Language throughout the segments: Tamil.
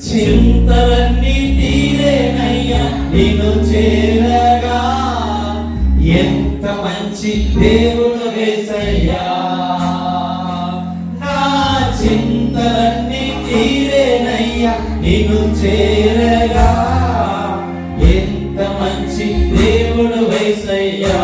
చింతలన్నీ తీరేనయ్యా నిన్ను చేరగా. ఎంత మంచి దేవుడు యేసయ్యా, నా చింతలన్నీ తీరేనయ్యా నిన్ను చేరగా. ఎంత మంచి దేవుడు యేసయ్యా,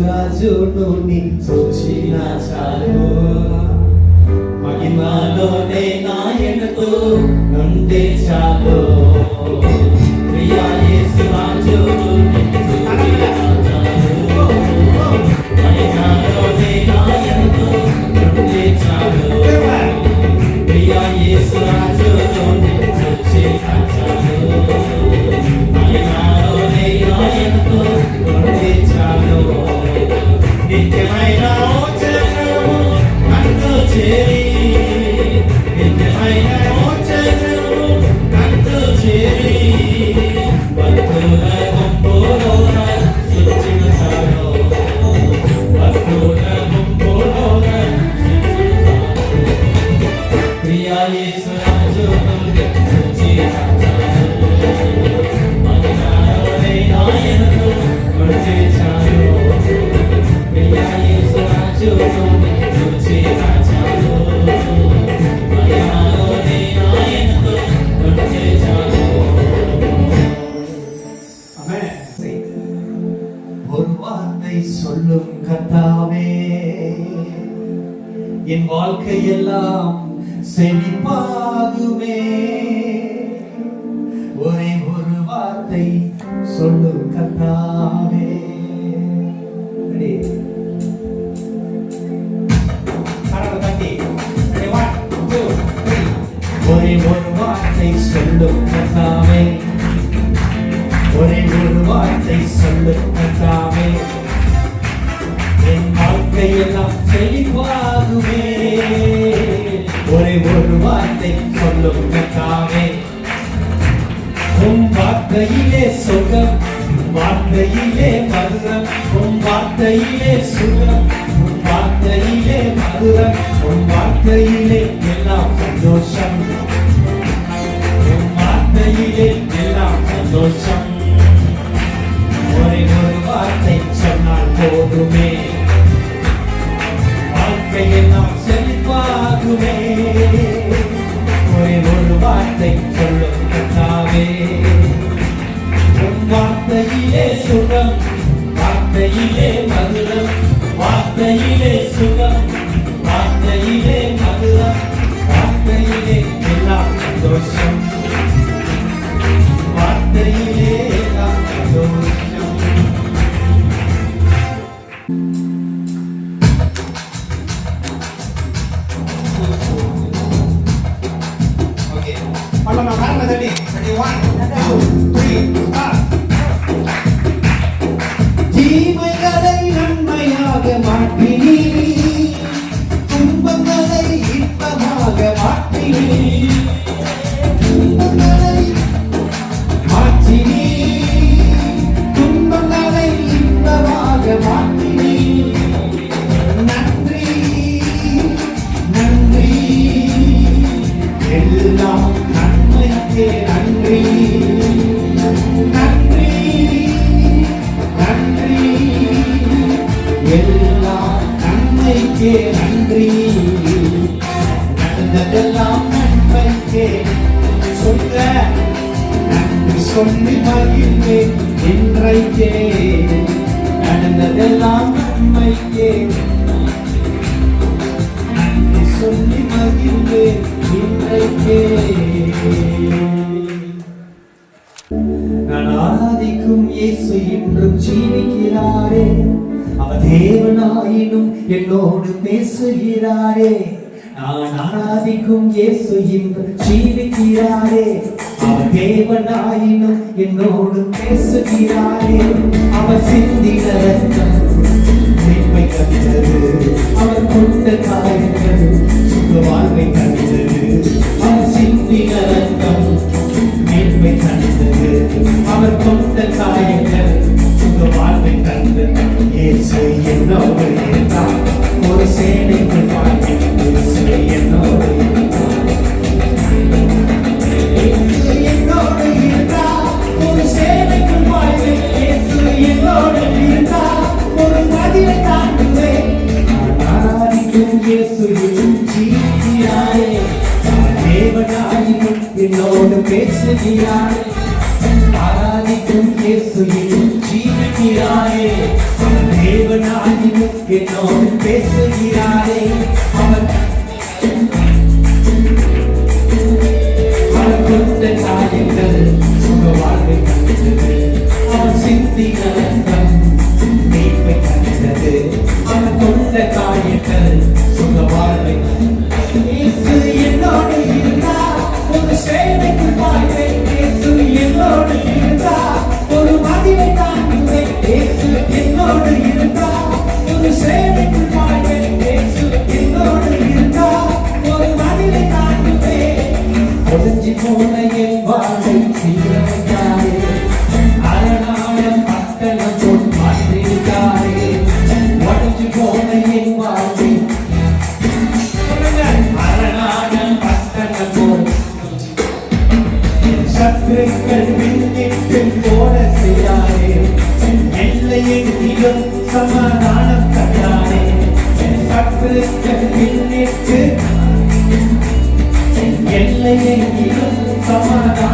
రాజును నీ చూసిన చాలు, మహిమలోనే నాయనతో నుండే చాలు. ప్రియా యేసు రాజును నీ చూసిన చాలు, మహిమలోనే నాయనతో నుండే చాలు. ప్రియా యేసు రాజును నీ చూసిన வாழ்க்கையெல்லாம் செழிப்பாகுமே. ஒரே ஒரு வார்த்தை சொல்லும் கர்த்தாவே. ஒரே ஒரு வார்த்தை சொல்லும் கர்த்தாவே. ஒரே ஒரு வார்த்தை சொல்லும் கர்த்தாவே. என் வாழ்க்கையெல்லாம் செழிப்பாகுமே. ஒரே ஒரு வார்த்தை சொல்லும் கர்த்தாவே. உம் வார்த்தையிலே சுகம், வார்த்தையிலே மதுரம், உம் வார்த்தையிலே சுகம், உம் வார்த்தையிலே மதுரம், உம் வார்த்தையிலே எல்லாம் சந்தோஷம், உம் வார்த்தையிலே எல்லாம் சந்தோஷம். ஒரே ஒரு வார்த்தை சொன்னால் போதுமே, வாழ்க்கையெல்லாம் செழிப்பாகுமே. ஒரே ஒரு வார்த்தை சொல்லும் கர்த்தாவே. உம் வார்த்தையிலே சுகம், வார்த்தையிலே மதுரம், வார்த்தையிலே சுகம், வார்த்தையிலே மதுரம், வார்த்தையிலே எல்லாம் சந்தோஷம், வார்த்தையிலே எல்லாம் சந்தோஷம். தீமைகளை நன்மையாக மாற்றினீ, துன்பங்களை இன்பமாக மாற்றினீ, துன்பங்களை மாற்றினீ, துன்பங்களை இன்பமாக மாற்றினீ. நன்றி நன்றி, எல்லாம் நன்மைக்கே நன்றி. நன்றி நன்றி, எல்லாம் நன்மைக்கே நன்றி. நடந்ததெல்லாம் நன்மைக்கே. சொல்ல நன்றி சொல்லி மகிழ்வேன் இன்றைக்கே. நடந்ததெல்லாம் நன்மைக்கே. நன்றி சொல்லி மகிழ்வேன் இன்றைக்கே. நான் ஆராதிக்கும் இயேசு இன்றும் ஜீவிக்கிறாரே. அவர் தேவனாயினும் என்னோடு பேசுகிறாரே. நான் ஆராதிக்கும் இயேசு இன்றும் ஜீவிக்கிறாரே. அவர் தேவனாயினும் என்னோடு பேசுகிறாரே. அவர் சிந்தின ரத்தம் மீட்பை தந்தது. அவர் கொண்ட காயங்கள் சுக வாழ்வை தந்தது. அவர் சிந்தின ரத்தம் மீட்பை தந்தது. அவர் கொண்ட காயங்கள் சுக வாழ்வை தந்தது. இயேசு என்னோடு இருந்தார், ஒரு சேனைக்கு வாழ்க்கை. இயேசு என்னோடு இருந்தார், இயேசு என்னோடு இருந்தார், ஒரு சேனைக்கு வாழ்க்கை. இயேசு என்னோடு இருந்தார், ஒரு மதிலை தாண்டுவேன். ஆராதிக்கும் இயேசு ஜீவிக்கிறாரே. தேவனாயினும் என்னோடு பேசுகிறாரே. ஆராதிக்கும் இயேசு ஜீவிக்கிறாரே. தேவனாயினும் என்னோடு பேசுகிறாரே. அவர் கொண்ட காயங்கள் சுக வாழ்வை தந்தது. அவர் சிந்தின ரத்தம் மீட்பை தந்தது. அவர் கொண்ட காயங்கள் சுக வாழ்வை தந்தது. இயேசு என்னோடு இருந்தார், ஒரு சேனைக்கு வாழ்வேன். இயேசு என்னோடு இருந்தார், ஒரு மதிலை தாண்டுவேன். இயேசு என்னோடு இருந்தார், ஒரு சேனைக்கு வாழ்வேன். இயேசு என்னோடு இருந்தார், ஒரு மதிலை தாண்டுவேன். ஒளிஞ்சி போன என் வாழ்வை சீரமைத்தாரே. அரணான பட்டணம் போல் மாற்றிருக்காரே. ஒளிஞ்சி போன என் வாழ்வை அரணான பட்டணம் போல் சத்துருக்கள் விண்ணிட்டு போட செய்யாரே. எல்லையெங்கிலும் சமாதானம் தந்தாரே. சத்துருக்கள் விண்ணிட்டு எல்லையெங்கிலும் சமாதானம்